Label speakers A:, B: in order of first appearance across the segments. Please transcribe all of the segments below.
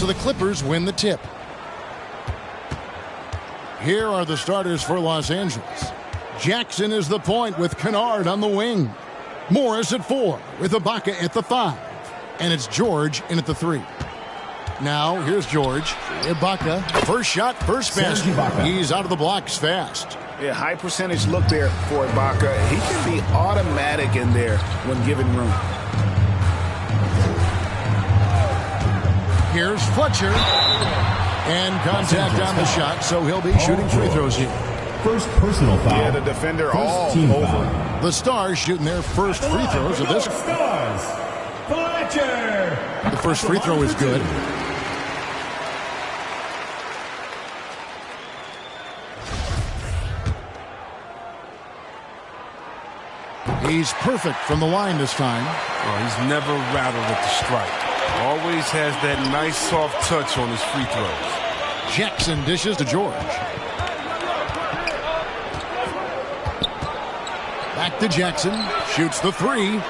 A: so the Clippers win the tip. Here are the starters for Los Angeles. Jackson is the point with Kennard on the wing. Morris at 4 with Ibaka at the 5. And it's George in at the 3. Now, here's George. Ibaka, first shot, first basket. He's out of the blocks fast.
B: Yeah, high percentage look there for Ibaka. He can be automatic in there when given room.
A: Here's Fletcher. And contact on the shot, so he'll be shooting free throws here.
C: First personal foul.
B: Yeah, the defender all
C: team
B: over.
C: Foul.
A: The Stars shooting their first free throws of this.
C: Stars. Fletcher.
A: The first free throw is good. He's perfect from the line this time.
D: Oh, he's never rattled at the strike. Always has that nice soft touch on his free throws.
A: Jackson dishes to George. Back to Jackson. Shoots the 3.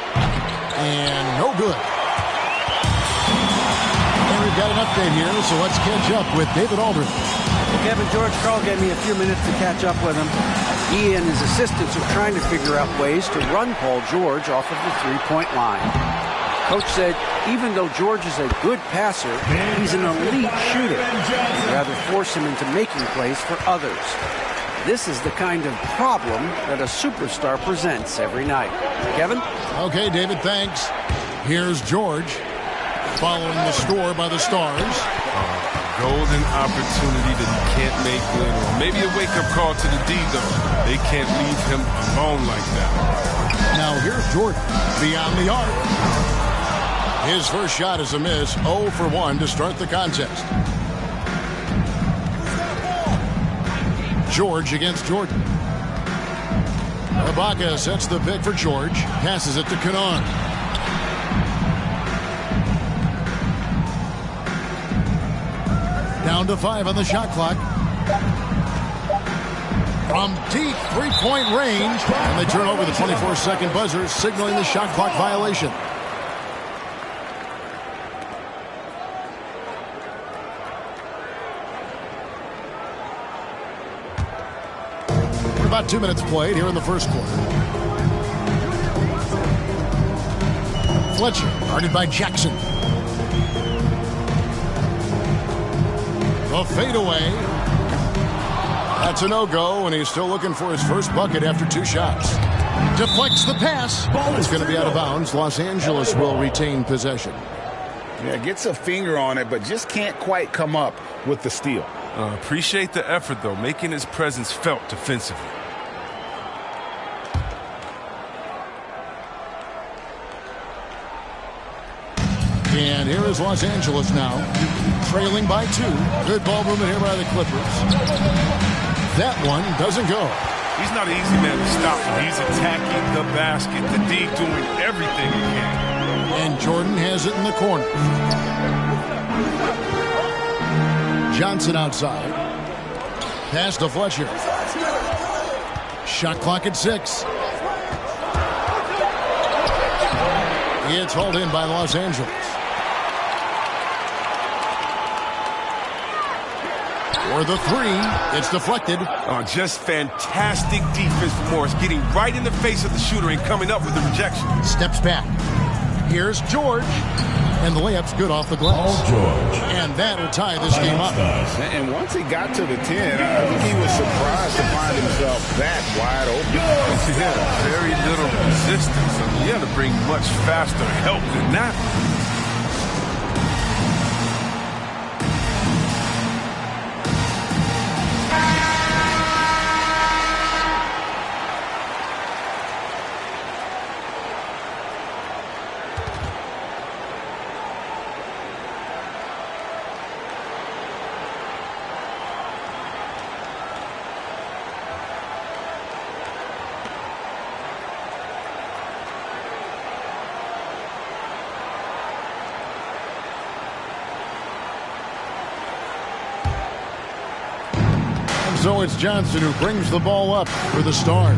A: And no good. And we've got an update here, so let's catch up with David Aldridge.
E: Kevin, George Karl gave me a few minutes to catch up with him. He and his assistants are trying to figure out ways to run Paul George off of the three-point line. Coach said even though George is a good passer, he's an elite shooter. He'd rather force him into making plays for others. This is the kind of problem that a superstar presents every night. Kevin?
A: Okay, David, thanks. Here's George following the score by the Stars.
D: Golden opportunity that he can't make later on. Maybe a wake-up call to the D, though. They can't leave him alone like that.
A: Now here's Jordan beyond the arc. His first shot is a miss, 0 for 1 to start the contest. George against Jordan. Ibaka sets the pick for George. Passes it to Kennard. Down to 5 on the shot clock. From deep three-point range. And they turn over the 24-second buzzer, signaling the shot clock violation. About 2 minutes played here in the first quarter. Fletcher, guarded by Jackson. The fadeaway. That's a no-go, and he's still looking for his first bucket after 2 shots. Deflects the pass. Ball is going to be out of bounds. Los Angeles will retain possession.
B: Yeah, gets a finger on it, but just can't quite come up with the steal.
D: Appreciate the effort, though, making his presence felt defensively.
A: And here is Los Angeles now, trailing by 2. Good ball movement here by the Clippers. That one doesn't go.
D: He's not an easy man to stop. He's attacking the basket. The D doing everything he can.
A: And Jordan has it in the corner. Johnson outside. Pass to Fletcher. Shot clock at 6. It's hauled in by Los Angeles. For the 3, it's deflected.
D: Just fantastic defense from Morris, getting right in the face of the shooter and coming up with the rejection.
A: Steps back. Here's George. And the layup's good off the glass.
C: George.
A: And that'll tie this game up.
B: And once he got to the 10, I think he was surprised to find himself that wide open.
D: Yeah, very little resistance. I mean, you have to bring much faster help than that.
A: So it's Johnson who brings the ball up for the Stars.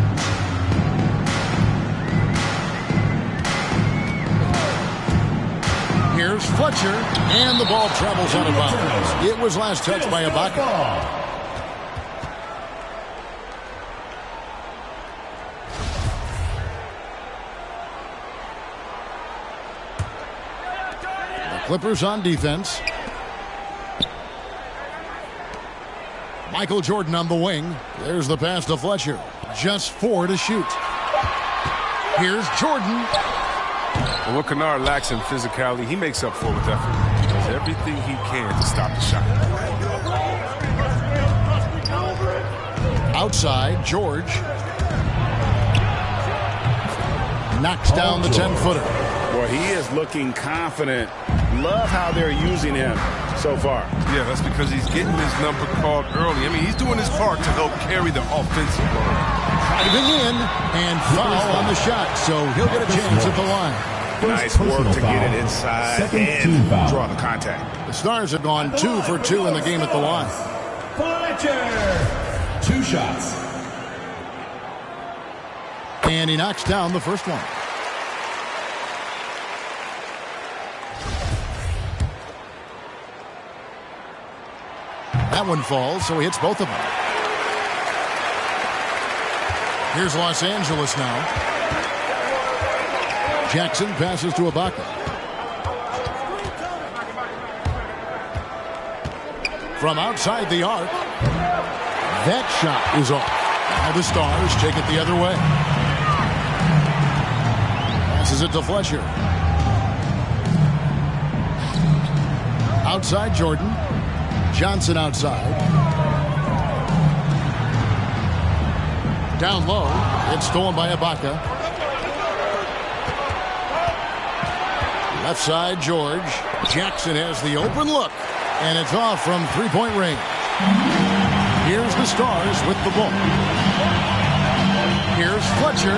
A: Here's Here's Fletcher, and the ball travels out of bounds. It was last touched by Ibaka. Clippers on defense. Michael Jordan on the wing. There's the pass to Fletcher. Just 4 to shoot. Here's Jordan.
D: Well, what Kennard lacks in physicality, he makes up for with effort. He does everything he can to stop the shot.
A: Outside, George. Knocks down the 10-footer.
B: Well, he is looking confident. Love how they're using him so far.
D: Yeah, that's because he's getting his number called early. I mean, he's doing his part to help carry the offensive load.
A: Driving in and foul on the shot, so he'll get a chance at the line.
B: Nice work to get it inside and draw the contact.
A: The Stars have gone 2 for 2 in the game at the line.
C: Fletcher. 2 shots.
A: And he knocks down the first one. That one falls, so he hits both of them. Here's Los Angeles now. Jackson passes to Ibaka. From outside the arc. That shot is off. Now the Stars take it the other way. Passes it to Fletcher. Outside Jordan. Johnson outside. Down low. It's stolen by Ibaka. Left side, George. Jackson has the open look. And it's off from three-point range. Here's the Stars with the ball. Here's Fletcher.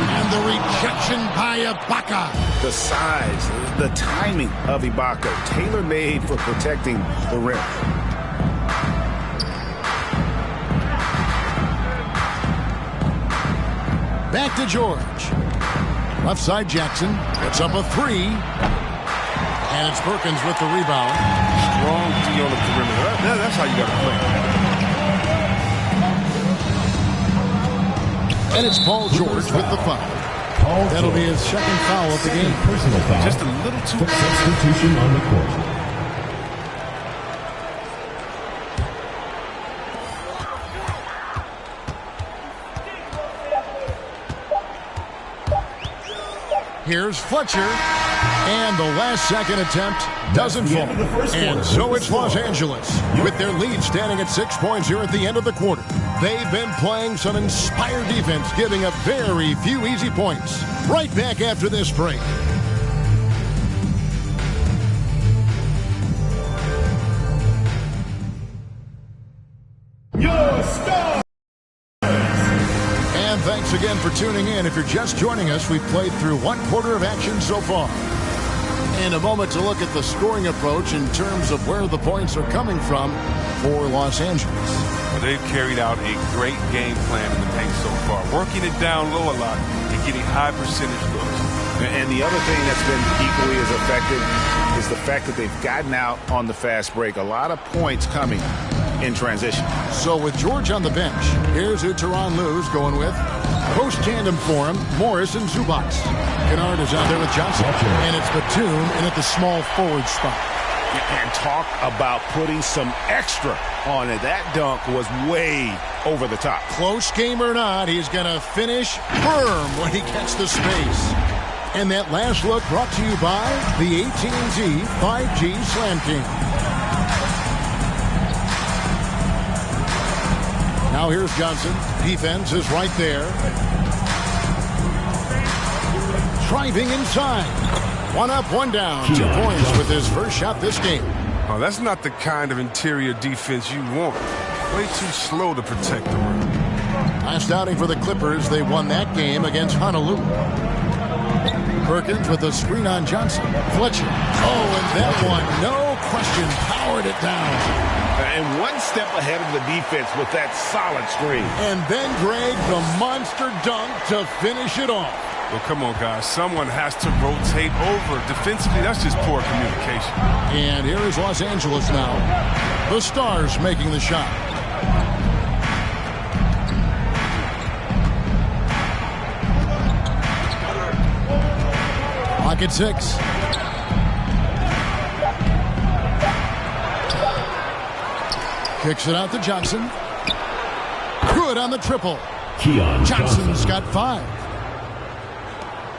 A: And the rejection by Ibaka.
B: The size, the timing of Ibaka, tailor-made for protecting the rim.
A: Back to George. Left side Jackson. Puts up a 3. And it's Perkins with the rebound.
D: Strong D on the perimeter. That's how you got to play.
A: And it's Paul George with the foul. That'll be his second foul of the game.
C: Personal foul.
D: Just a little too
C: Quick substitution on the court.
A: Here's Fletcher. And the last second attempt doesn't fall. And so it's Los Angeles with their lead standing at 6 points here at the end of the quarter. They've been playing some inspired defense, giving up very few easy points. Right back after this break.
C: Your Stars.
A: And thanks again for tuning in. If you're just joining us, we've played through 1 quarter of action so far. In a moment to look at the scoring approach in terms of where the points are coming from for Los Angeles.
D: Well, they've carried out a great game plan in the paint so far, working it down low a lot and getting high percentage looks.
B: And the other thing that's been equally as effective is the fact that they've gotten out on the fast break. A lot of points coming in transition.
A: So with George on the bench, here's who Tyronn Lue's going with. Post tandem for him, Morris and Zubac. Kennard is out there with Johnson. And it's Batum in at the small forward spot.
B: And talk about putting some extra on it. That dunk was way over the top.
A: Close game or not, he's going to finish firm when he gets the space. And that last look brought to you by the AT&T 5G Slam King. Now here's Johnson. Defense is right there. Driving inside. 1 up, 1 down. 2 points with his first shot this game.
D: Oh, that's not the kind of interior defense you want. Way too slow to protect the rim.
A: Last outing for the Clippers, they won that game against Honolulu. Perkins with a screen on Johnson. Fletcher. Oh, and that one, no question, powered it down.
B: And one step ahead of the defense with that solid screen.
A: And then, Greg, the monster dunk to finish it off.
D: Well, come on, guys. Someone has to rotate over. Defensively, that's just poor communication.
A: And here is Los Angeles now. The Stars making the shot. Clock at 6. Kicks it out to Johnson. Good on the triple. Johnson's got 5.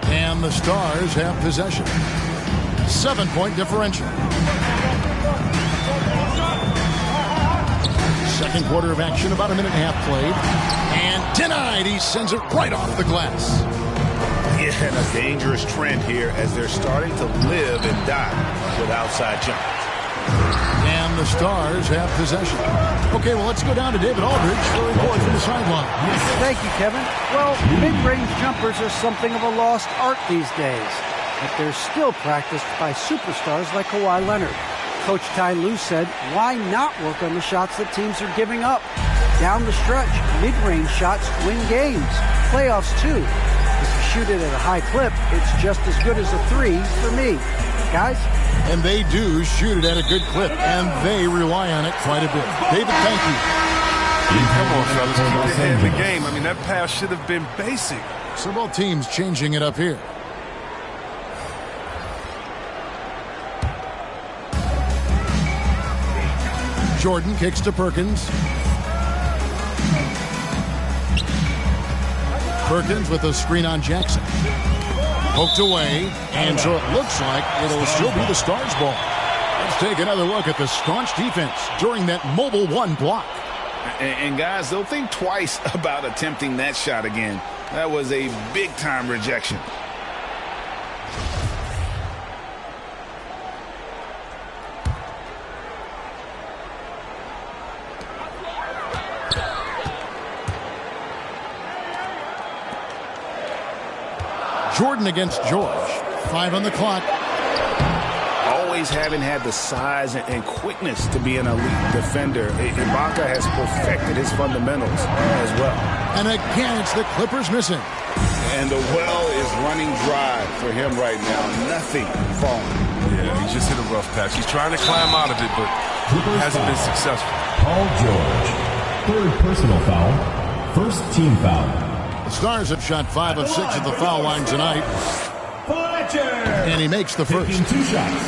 A: And the Stars have possession. 7-point differential. Second quarter of action, about a minute and a half played. And denied. He sends it right off the glass.
B: Yeah, and a dangerous trend here as they're starting to live and die with outside jumpers.
A: And the Stars have possession. Okay, well, let's go down to David Aldridge for a report from the sideline.
E: Thank you, Kevin. Well, mid-range jumpers are something of a lost art these days, but they're still practiced by superstars like Kawhi Leonard. Coach Ty Lue said, why not work on the shots that teams are giving up? Down the stretch, mid-range shots win games. Playoffs, too. If you shoot it at a high clip, it's just as good as a 3 for me. Guys?
A: And they do shoot it at a good clip, and they rely on it quite a bit. David, thank you.
D: Come on, fellas. Keep your head in the game. I mean, that pass should have been basic.
A: So both teams changing it up here. Jordan kicks to Perkins. Perkins with a screen on Jackson. Poked away, and so it looks like it'll still be the Stars' ball. Let's take another look at the staunch defense during that mobile 1 block.
B: And guys, they'll think twice about attempting that shot again. That was a big-time rejection.
A: Jordan against George. 5 on the clock.
B: Always having had the size and quickness to be an elite defender, Ibaka has perfected his fundamentals as well.
A: And again, it's the Clippers missing.
B: And the well is running dry for him right now. Nothing falling.
D: Yeah, he just hit a rough patch. He's trying to climb out of it, but hasn't been successful.
C: Paul George. 3rd personal foul. 1st team foul.
A: The Stars have shot 5 of 6 at the foul line tonight.
C: Fletcher.
A: And he makes the first.
C: Taking 2 shots.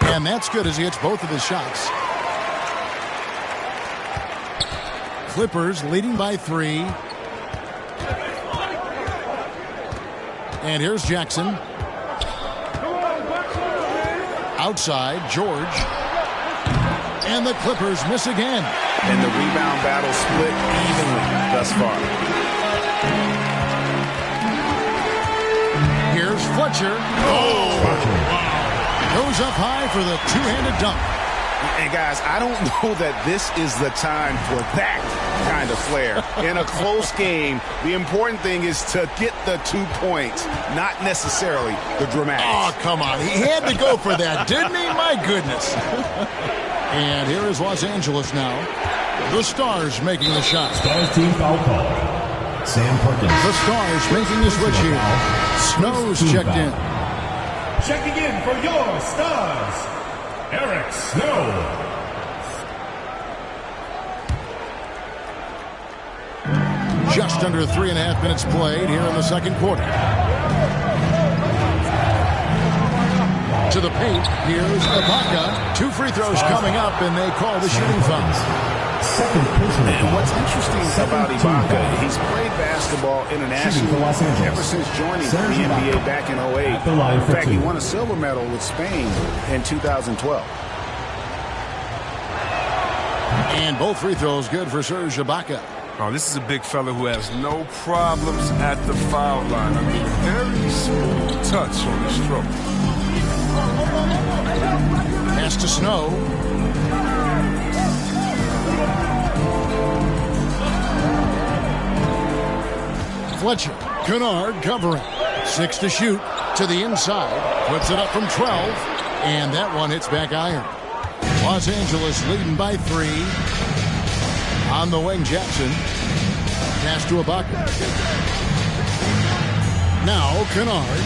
A: And that's good as he hits both of his shots. Clippers leading by 3. And here's Jackson. Outside, George. And the Clippers miss again.
B: And the rebound battle split evenly thus far.
A: Here's Fletcher. Oh, wow. Goes up high for the two-handed dunk.
B: And guys, I don't know that this is the time for that kind of flair. In a close game, the important thing is to get the 2 points, not necessarily the dramatics.
A: Oh, come on. He had to go for that, didn't he? My goodness. And here is Los Angeles now. The Stars making the shot.
C: Stars team foul call. Sam Perkins.
A: The Stars making the switch here. Snow's checked in.
C: Checking in for your Stars, Eric Snow.
A: Just under 3.5 minutes played here in the second quarter. To the paint, here's Ibaka. 2 free throws coming up, and they call the shooting foul.
C: Second personal
B: And what's interesting about Ibaka, he's played basketball internationally ever since joining the NBA back in 08. In fact, he won a silver medal with Spain in 2012.
A: And both free throws good for Serge Ibaka.
D: Oh, this is a big fella who has no problems at the foul line. I mean, very smooth touch on the stroke.
A: Pass to Snow. Fletcher. Kennard covering. 6 to shoot. To the inside. Puts it up from 12. And that one hits back iron. Los Angeles leading by 3. On the wing, Jackson. Pass to Ibaka. Now, Kennard.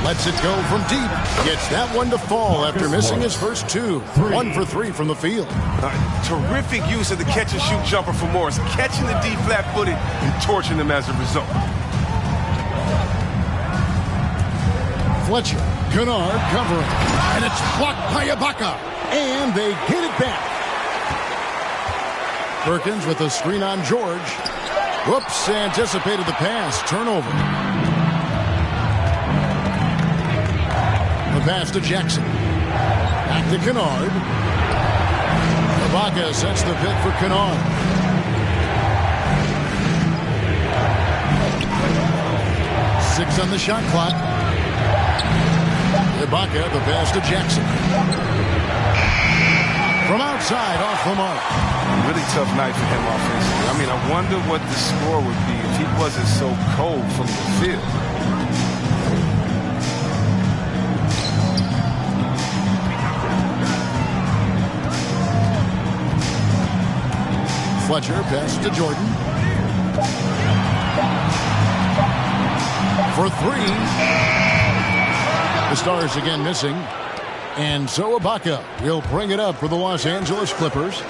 A: Lets it go from deep. Gets that one to fall after missing his first 2. 1 for 3 from the field.
D: Terrific use of the catch-and-shoot jumper for Morris. Catching the D flat-footed and torching them as a result.
A: Fletcher. Kennard covering. And it's blocked by Ibaka. And they get it back. Perkins with a screen on George. Whoops, anticipated the pass. Turnover. The pass to Jackson. Back to Kennard. Ibaka sets the pick for Kennard. Six on the shot clock. Ibaka, the pass to Jackson. From outside, off the mark.
D: Really tough night for him offensively. I mean, I wonder what the score would be if he wasn't so cold from the field.
A: Fletcher, pass to Jordan. For 3. The Stars again missing. And so Ibaka will bring it up for the Los Angeles Clippers.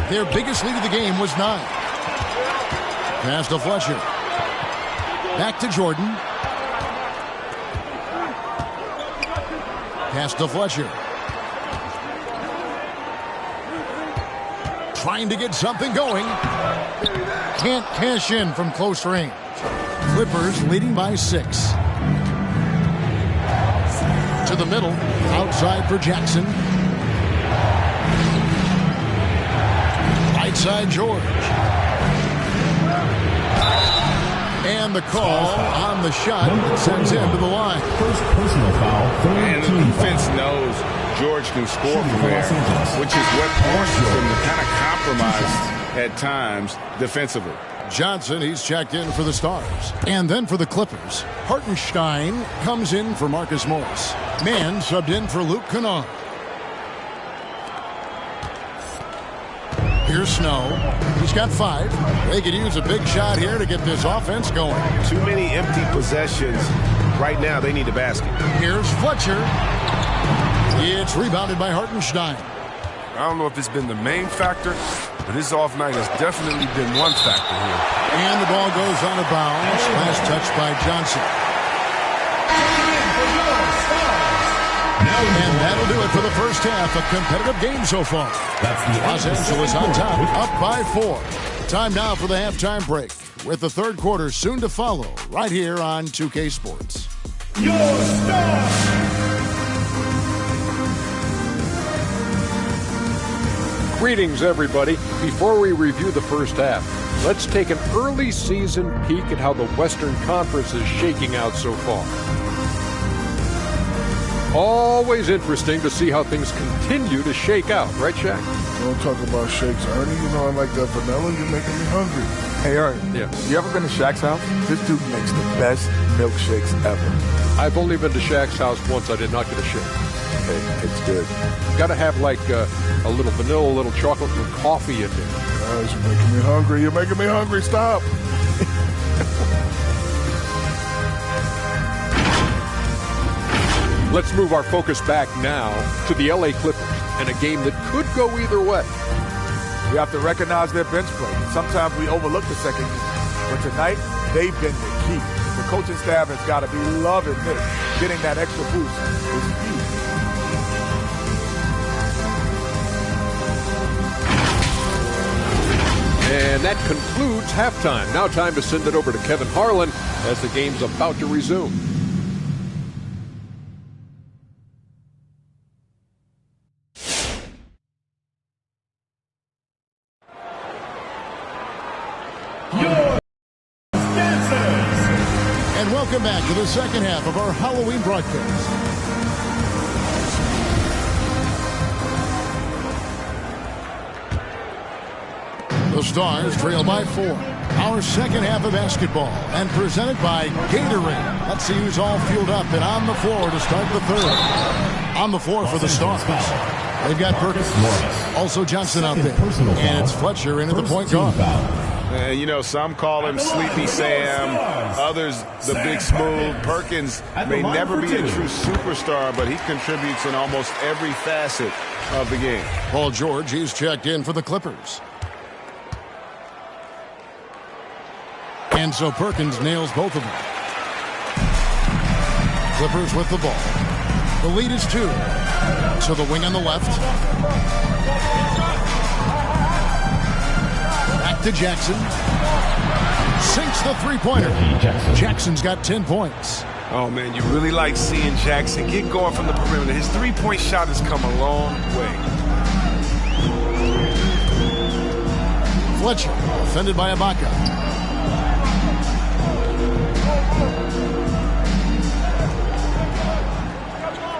A: Their biggest lead of the game was 9. Pass to Fletcher. Back to Jordan. Pass to Fletcher. Trying to get something going. Can't cash in from close range. Clippers leading by 6. To the middle. Outside for Jackson. Right side George. And the call on the shot sends him to the line.
C: First personal foul.
B: And the defense knows George can score from there, which is what forces them to kind of compromise at times defensively.
A: Johnson, he's checked in for the Stars. And then for the Clippers, Hartenstein comes in for Marcus Morris. Mann subbed in for Luke Kennard. Here's Snow. He's got 5. They could use a big shot here to get this offense going.
B: Too many empty possessions. Right now, they need a basket.
A: Here's Fletcher. It's rebounded by Hartenstein.
D: I don't know if it's been the main factor, but his off night has definitely been one factor here.
A: And the ball goes out of bounds. Last touch by Johnson. And that'll do it for the first half. A competitive game so far. Los Angeles on top, up by 4. Time now for the halftime break, with the third quarter soon to follow, right here on 2K Sports.
C: Your star!
F: Greetings, everybody. Before we review the first half, let's take an early season peek at how the Western Conference is shaking out so far. Always interesting to see how things continue to shake out, right, Shaq?
G: Don't talk about shakes, Ernie. You know I like that vanilla. You're making me hungry.
H: Hey, Ernie.
F: Yeah.
H: You ever been to Shaq's house? This dude makes the best milkshakes ever.
F: I've only been to Shaq's house once. I did not get a shake.
H: Hey, it's good.
F: Got to have like a little vanilla, a little chocolate, and coffee in there.
G: Guys, you're making me hungry. You're making me hungry. Stop.
F: Let's move our focus back now to the LA Clippers and a game that could go either way.
H: We have to recognize their bench play. Sometimes we overlook the second unit. But tonight, they've been the key. The coaching staff has got to be loving this. Getting that extra boost is key.
F: And that concludes halftime. Now time to send it over to Kevin Harlan as the game's about to resume.
A: And welcome back to the second half of our Halloween broadcast. The The Stars trail by 4. Our second half of basketball, and presented by Gatorade. Let's see who's all fueled up and on the floor to start the third. On the floor for the Stars, they've got Perkins, also Johnson out there, and it's Fletcher into the point guard.
B: And, you know, some call him Sleepy Sam, others the Big Smooth. Perkins may never be a true superstar, but he contributes in almost every facet of the game.
A: Paul George, he's checked in for the Clippers. And so Perkins nails both of them. Clippers with the ball. The lead is 2. To the wing on the left. Back to Jackson. Sinks the three-pointer. Jackson's got 10 points.
D: Oh, man, you really like seeing Jackson get going from the perimeter. His three-point shot has come a long way.
A: Fletcher, defended by Ibaka.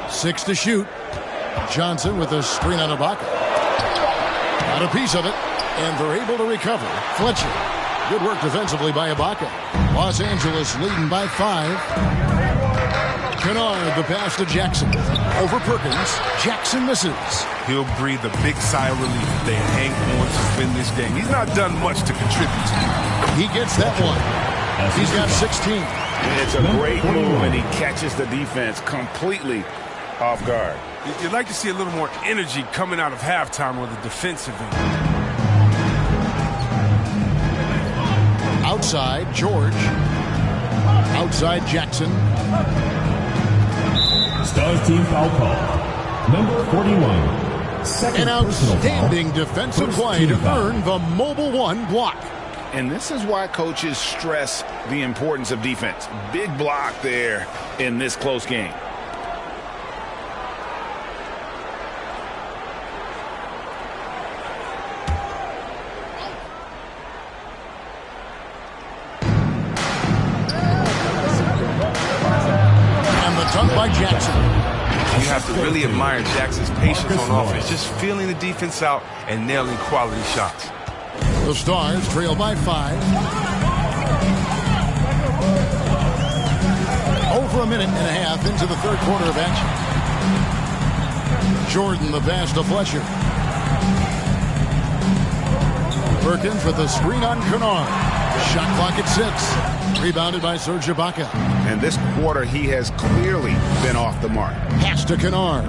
A: 6 to shoot. Johnson with a screen on Ibaka. Got a piece of it, and they're able to recover. Fletcher. Good work defensively by Ibaka. Los Angeles leading by 5. Kennard, the pass to Jackson. Over Perkins. Jackson misses.
D: He'll breathe a big sigh of relief if they hang on to win this game. He's not done much to contribute to it.
A: He gets that one. He's got 16.
B: It's a great move, and he catches the defense completely off guard.
D: You'd like to see a little more energy coming out of halftime with the defensive end.
A: Outside, George. Outside, Jackson.
C: Stars team foul call. Number 41. Second
A: An outstanding defensive play to earn the mobile 1 block.
B: And this is why coaches stress the importance of defense. Big block there in this close game.
A: Dunk by Jackson.
D: You have to really admire Jackson's patience on offense, just feeling the defense out and nailing quality shots.
A: The Stars trail by 5. Over a minute and a half into the third quarter of action. Jordan the pass to Fletcher. Perkins with the screen on Kennard. Shot clock at 6. Rebounded by Serge Ibaka.
B: And this quarter, he has clearly been off the mark.
A: Pass to Kennard.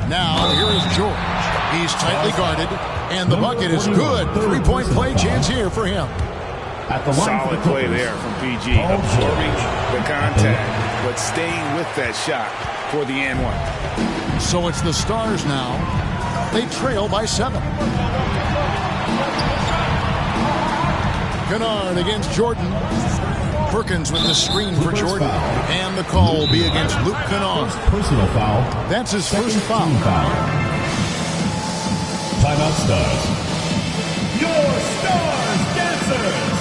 A: Now, here is George. He's tightly guarded, and the bucket is good. Three-point play chance here for him.
B: Solid play there from PG. Absorbing the contact, but staying with that shot for the and one.
A: So it's the Stars now. They trail by 7. Kennard against Jordan. Perkins with the screen for Jordan. And the call will be against Luke Kennard.
C: Personal foul.
A: That's his first foul.
C: Timeout, Stars. Your Stars dancers.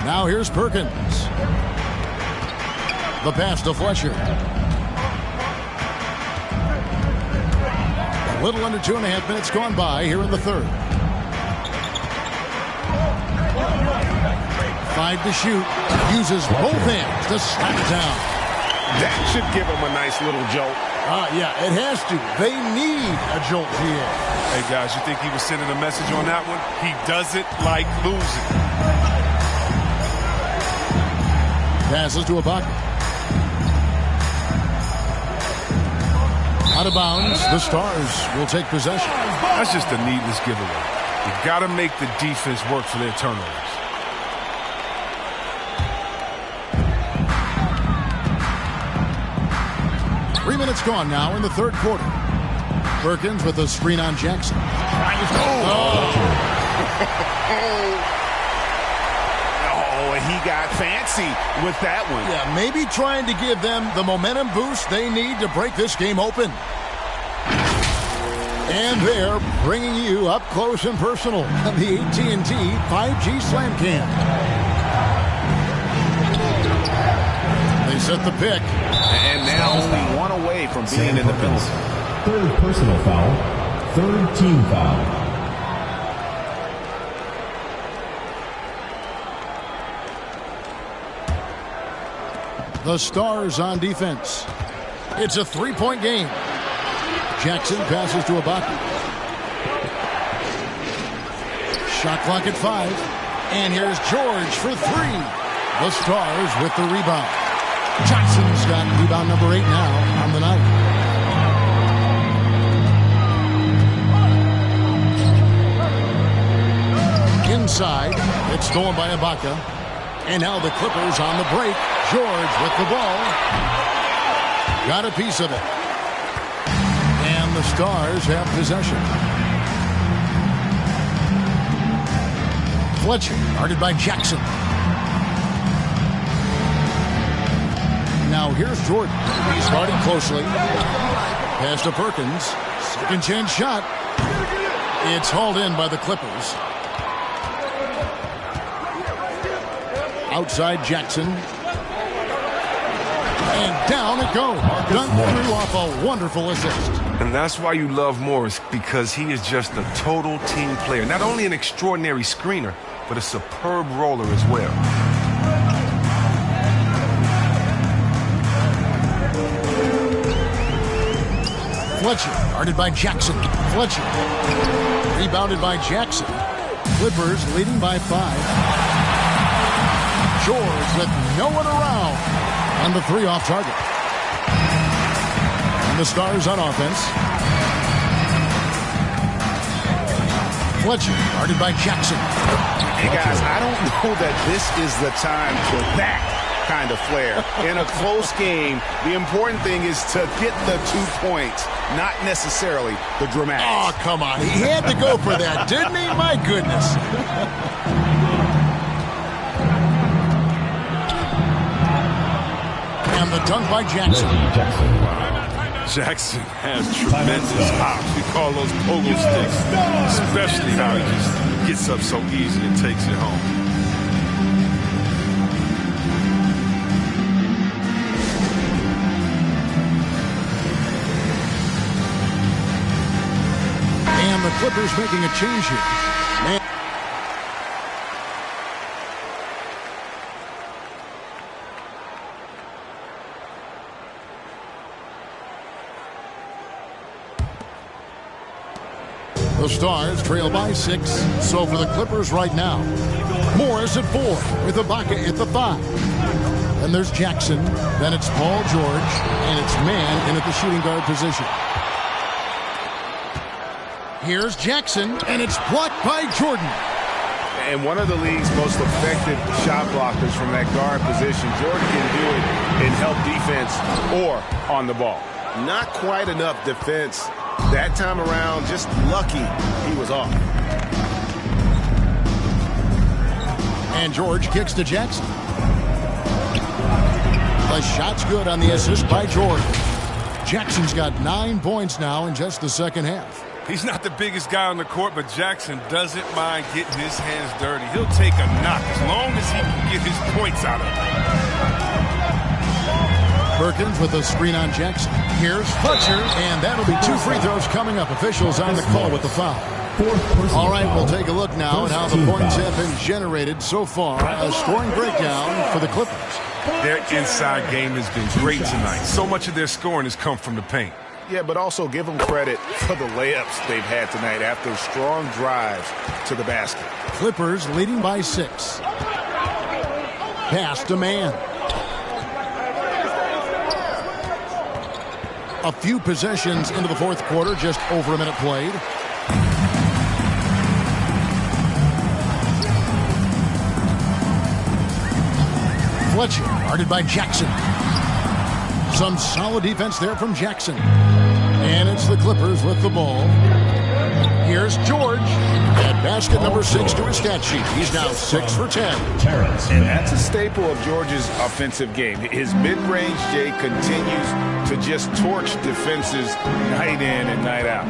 A: Now here's Perkins. The pass to Fletcher. A little under 2.5 minutes gone by here in the third. 5 to shoot. Uses both hands to slap it down.
B: That should give him a nice little jolt.
A: Yeah, it has to. They need a jolt here.
D: Hey, guys, you think he was sending a message on that one? He doesn't like losing. Passes to Ibaka.
A: Out of bounds, the Stars will take possession.
D: That's just a needless giveaway. You got to make the defense work for their turnovers.
A: 3 minutes gone now in the third quarter. Perkins with a screen on Jackson.
B: Oh, and he got fancy with that one.
A: Yeah, maybe trying to give them the momentum boost they need to break this game open. And they're bringing you up close and personal on the AT&T 5G Slam Cam. They set the pick.
B: And now only one away from being in the penalty.
C: Third personal foul. Third team foul.
A: The Stars on defense. It's a three-point game. Jackson passes to Ibaka. Shot clock at 5. And here's George for 3. The Stars with the rebound. Jackson's got rebound number 8 now on the night. Inside, it's stolen by Ibaka. And now the Clippers on the break. George with the ball. Got a piece of it. And the Stars have possession. Fletcher, guarded by Jackson. Now here's Jordan. He's guarded closely. Pass to Perkins. Second chance shot. It's hauled in by the Clippers. Outside Jackson. And down it goes. Dunked through off a wonderful assist.
D: And that's why you love Morris, because he is just a total team player. Not only an extraordinary screener, but a superb roller as well.
A: Fletcher, guarded by Jackson. Fletcher. Rebounded by Jackson. Clippers leading by 5. George with no one around on the 3 off target. And the Stars on offense. Fletcher, guarded by Jackson.
B: Hey, guys, I don't know that this is the time for that kind of flair. In a close game, the important thing is to get the 2 points, not necessarily the dramatics.
A: Oh, come on. He had to go for that, didn't he? My goodness. And the dunk by Jackson.
D: Jackson has tremendous hops. We call those pogo sticks, especially how he just gets up so easy and takes it home.
A: And the Clippers making a change here. Man. The Stars trail by 6. So for the Clippers right now, Morris at 4 with Ibaka at the 5. And there's Jackson. Then it's Paul George. And it's Man in at the shooting guard position. Here's Jackson. And it's blocked by Jordan.
B: And one of the league's most effective shot blockers from that guard position. Jordan can do it in help defense or on the ball. Not quite enough defense. That time around, just lucky he was off.
A: And George kicks to Jackson. The shot's good on the assist by George. Jackson's got 9 points now in just the second half.
D: He's not the biggest guy on the court, but Jackson doesn't mind getting his hands dirty. He'll take a knock as long as he can get his points out of it.
A: Perkins with a screen on Jackson. Here's Fletcher, and that'll be 2 free throws coming up. Officials on the call with the foul. All right, we'll take a look now at how the points have been generated so far. A scoring breakdown for the Clippers.
D: Their inside game has been great tonight. So much of their scoring has come from the paint.
B: Yeah, but also give them credit for the layups they've had tonight after strong drives to the basket.
A: Clippers leading by 6. Pass to Man. A few possessions into the fourth quarter, just over a minute played. Fletcher, guarded by Jackson. Some solid defense there from Jackson. And it's the Clippers with the ball. Here's George. At basket number 6 to his stat sheet. He's now 6 for 10.
B: And that's a staple of George's offensive game. His mid-range J continues to just torch defenses night in and night out.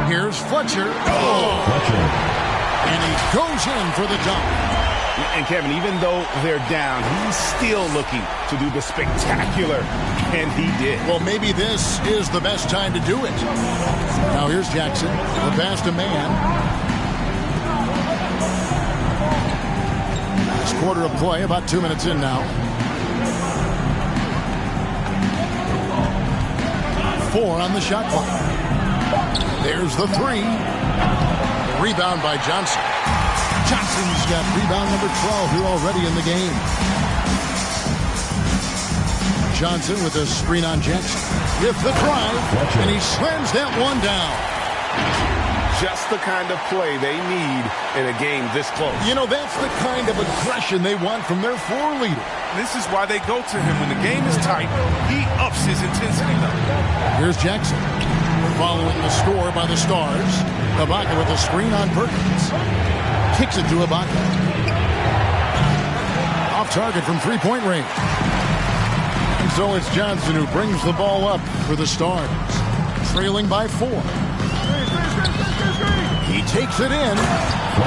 A: Here's Fletcher. And he goes in for the dunk.
B: And Kevin, even though they're down, he's still looking to do the spectacular, and he did.
A: Well, maybe this is the best time to do it. Now here's Jackson. The pass to man. Last quarter of play, about 2 minutes in now. 4 on the shot clock. There's the 3. Rebound by Johnson. Johnson's got rebound number 12 here already in the game. Johnson with a screen on Jackson. With the drive, and he slams that one down.
B: Just the kind of play they need in a game this close.
A: You know, that's the kind of aggression they want from their floor leader.
D: This is why they go to him. When the game is tight, he ups his intensity level.
A: Here's Jackson. Following the score by the Stars. Ibaka with a screen on Perkins. Kicks it to Ibaka. Off target from three-point range. And so it's Johnson who brings the ball up for the Stars. Trailing by 4. He takes it in.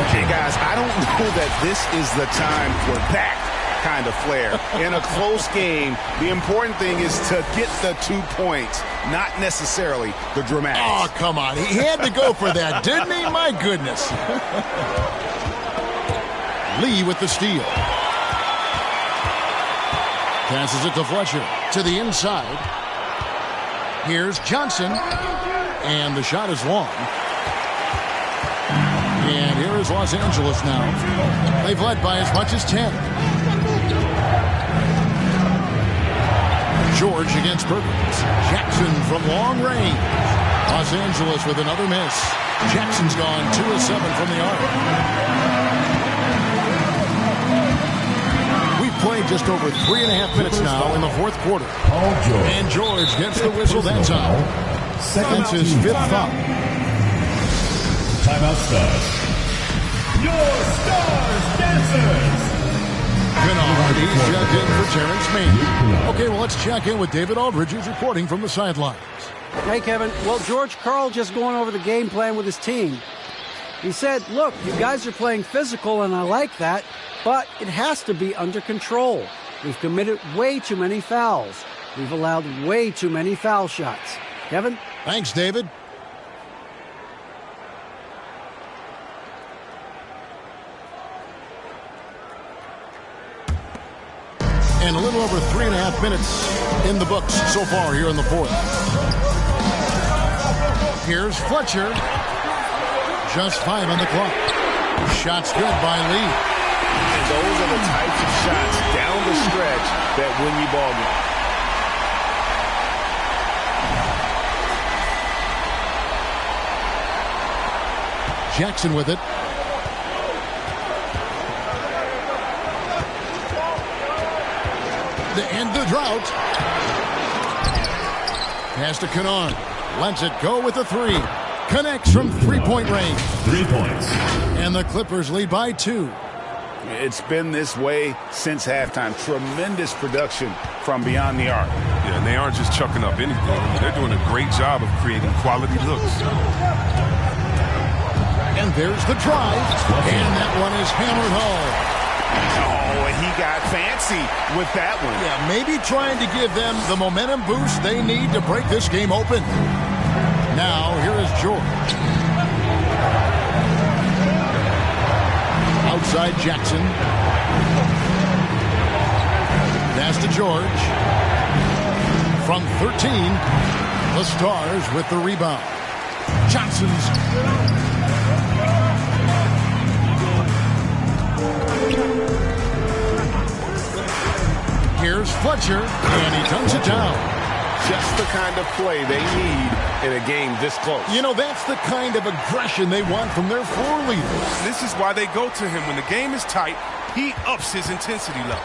B: Okay, guys, I don't know that this is the time for that kind of flair. In a close game, the important thing is to get the 2 points, not necessarily the dramatics.
A: Oh, come on. He had to go for that, didn't he? My goodness. Lee with the steal. Passes it to Fletcher. To the inside. Here's Johnson. And the shot is long. And here is Los Angeles now. They've led by as much as 10. George against Perkins. Jackson from long range. Los Angeles with another miss. Jackson's gone 2 of 7 from the arc. We've played just over 3.5 minutes now in the fourth quarter. And George gets the whistle that time. That's his 5th foul.
C: Timeout Stars. Your Stars Dancers.
A: Kennard, he's checked in for Terrence Mann. Okay, well, let's check in with David Aldridge, who's reporting from the sidelines.
E: Hey, Kevin. Well, George Karl just going over the game plan with his team. He said, look, you guys are playing physical, and I like that, but it has to be under control. We've committed way too many fouls. We've allowed way too many foul shots. Kevin?
A: Thanks, David. And a little over 3.5 minutes in the books so far here in the fourth. Here's Fletcher. Just 5 on the clock. Shots good by Lee.
B: And those are the types of shots down the stretch that win you ball games.
A: Jackson with it. To end the drought. Pass to Kennard. Lets it go with the 3. Connects from 3-point range.
C: 3 points.
A: And the Clippers lead by 2.
B: It's been this way since halftime. Tremendous production from beyond the arc.
D: Yeah, and they aren't just chucking up anything. I mean, they're doing a great job of creating quality looks.
A: And there's the drive. And that one is hammered home.
B: Oh, and he got fancy with that one.
A: Yeah, maybe trying to give them the momentum boost they need to break this game open. Now, here is George. Outside Jackson. Pass to George. From 13, the Stars with the rebound. Johnson's. Here's Fletcher, and he dunks it down.
B: just the kind of play they need in a game this close.
A: You know, that's the kind of aggression they want from their floor leaders.
D: This is why they go to him. When the game is tight, he ups his intensity level.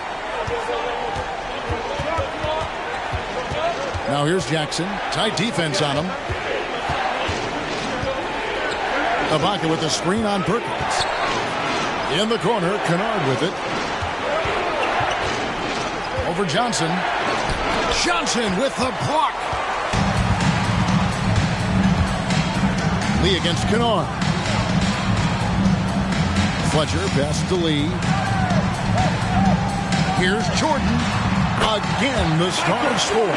A: Now here's Jackson. Tight defense on him. Ibaka with the screen on Perkins. In the corner, Kennard with it. Over Johnson. Johnson with the block. Lee against Kennard. Fletcher passes to Lee. Here's Jordan. Again, the Stars score.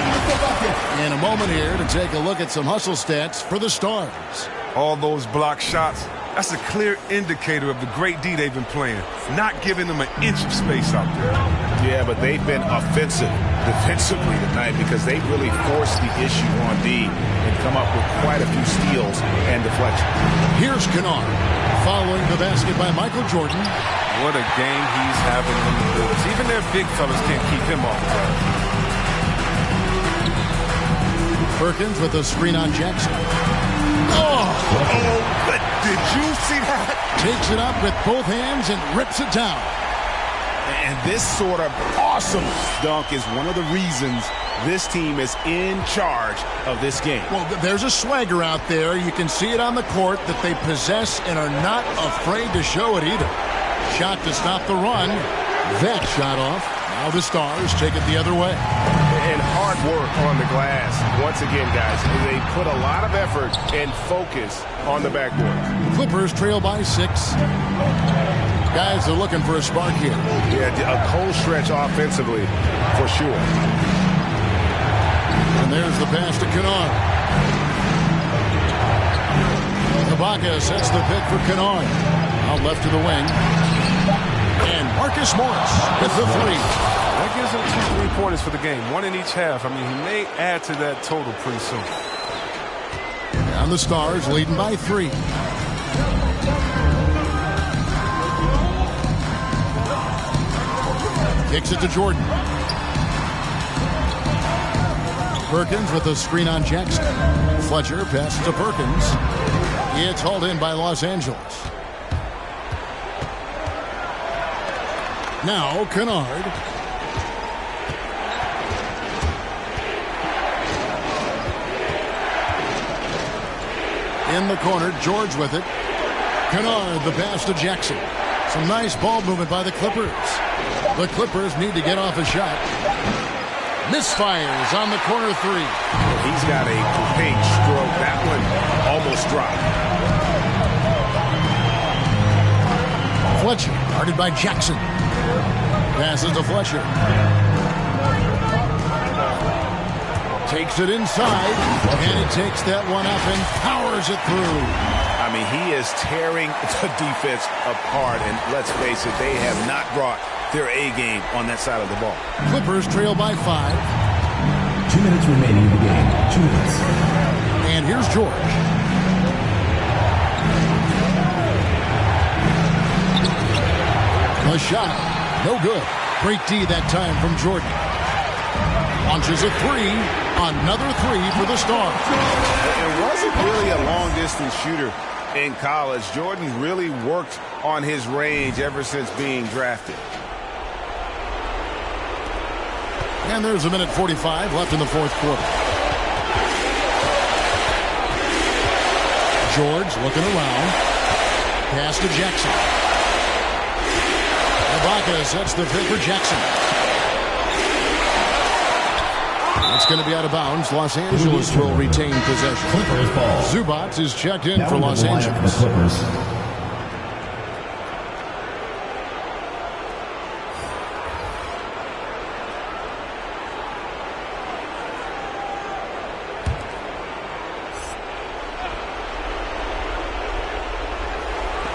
A: In a moment here to take a look at some hustle stats for the Stars.
D: All those block shots, that's a clear indicator of the great D they've been playing. Not giving them an inch of space out there.
B: Yeah, but they've been offensive defensively tonight because they really forced the issue on D and come up with quite a few steals and deflections.
A: Here's Kennard following the basket by Michael Jordan.
D: What a game he's having on the boards. Even their big fellas can't keep him off the ball.
A: Perkins with a screen on Jackson.
B: But did you see that?
A: Takes it up with both hands and rips it down.
B: And this sort of awesome dunk is one of the reasons this team is in charge of this game.
A: Well, there's a swagger out there. You can see it on the court that they possess and are not afraid to show it either. Shot to stop the run. That shot off. Now the Stars take it the other way.
B: And hard work on the glass. Once again, guys, they put a lot of effort and focus on the backboard.
A: Clippers trail by 6. Guys are looking for a spark here.
B: Yeah, a cold stretch offensively, for sure.
A: And there's the pass to Kennard. Ibaka sets the pick for Kennard. Out left to the wing. And Marcus Morris with the 3.
D: That gives them 2 3-pointers for the game. 1 in each half. I mean, he may add to that total pretty soon.
A: And the Stars leading by 3. Kicks it to Jordan. Perkins with a screen on Jackson. Fletcher passes to Perkins. It's hauled in by Los Angeles. Now Kennard. In the corner, George with it. Kennard, the pass to Jackson. Some nice ball movement by the Clippers. The Clippers need to get off a shot. Misfires on the corner 3.
B: He's got a great stroke. That one almost dropped.
A: Fletcher, guarded by Jackson. Passes to Fletcher. Takes it inside, and he takes that one up and powers it through.
B: I mean, he is tearing the defense apart, and let's face it, they have not brought their A game on that side of the ball.
A: Clippers trail by 5.
C: 2 minutes remaining in the game. 2 minutes.
A: And here's George. The shot, no good. Great D that time from Jordan. Launches a 3. Another 3 for the Stars.
B: It wasn't really a long-distance shooter in college. Jordan really worked on his range ever since being drafted.
A: And there's a minute 45 left in the fourth quarter. George looking around. Pass to Jackson. Ibaka sets the pick for Jackson. It's going to be out of bounds. Los Angeles will retain possession.
C: Clippers ball.
A: Zubats is checked in for Los Angeles.
C: Clippers.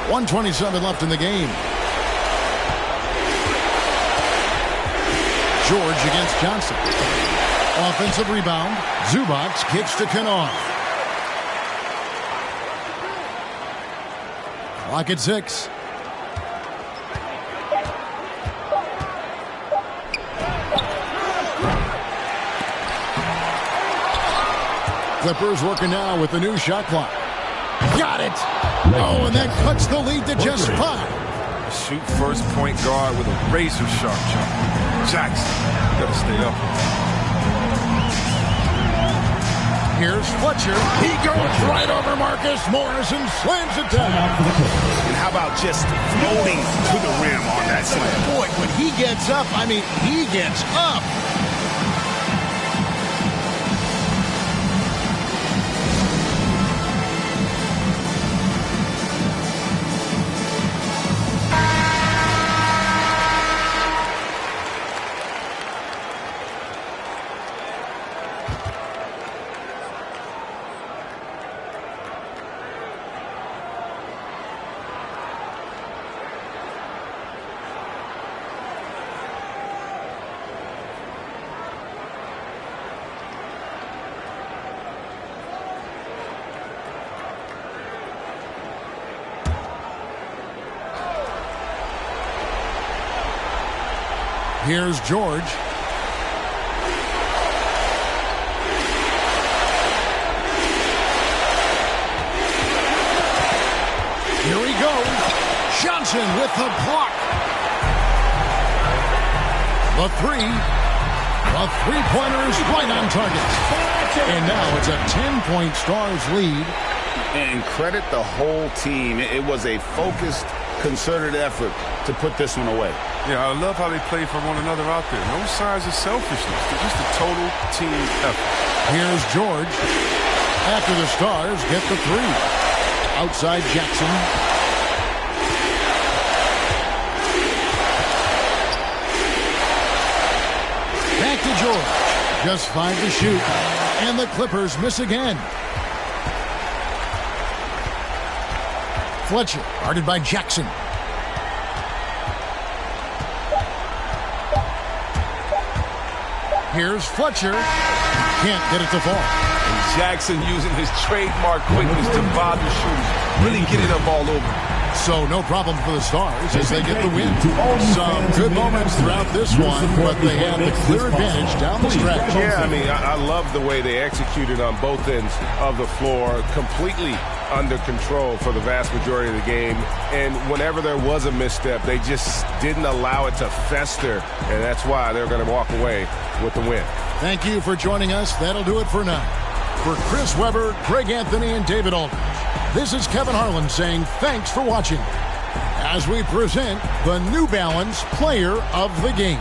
A: .127 left in the game. George against Johnson. Offensive rebound. Zubats kicks to Kennard. Clock at 6. Clippers working now with the new shot clock. Got it. Oh, and that cuts the lead to just 5.
D: Shoot first point guard with a razor sharp jump. Jackson, gotta stay up.
A: Here's Fletcher. He goes right over Marcus Morris and slams it down.
B: And how about just floating to the rim on that slam?
A: Boy, when he gets up, I mean, he gets up. Here's George. Here he goes. Johnson with the block. The three. The three-pointer is right on target. And now it's a 10-point Stars lead.
B: And credit the whole team. It was a focused, concerted effort to put this one away.
D: Yeah, I love how they play for one another out there. No signs of selfishness. They're just a total team effort.
A: Here's George. After the Stars get the three. Outside Jackson. Back to George. Just 5 to shoot. And the Clippers miss again. Fletcher, guarded by Jackson. Here's Fletcher. Can't get it to fall.
D: And Jackson using his trademark quickness to bother shooters. Really get it up all over.
A: So no problem for the Stars as they get the win. Some good moments throughout this one, but they have the clear advantage down the stretch.
B: Yeah, I mean, I love the way they executed on both ends of the floor. Completely under control for the vast majority of the game. And whenever there was a misstep, they just didn't allow it to fester. And that's why they're going to walk away with the win.
A: Thank you for joining us. That'll do it for now. For Chris Webber, Greg Anthony, and David Aldridge, this is Kevin Harlan saying thanks for watching as we present the New Balance Player of the Game.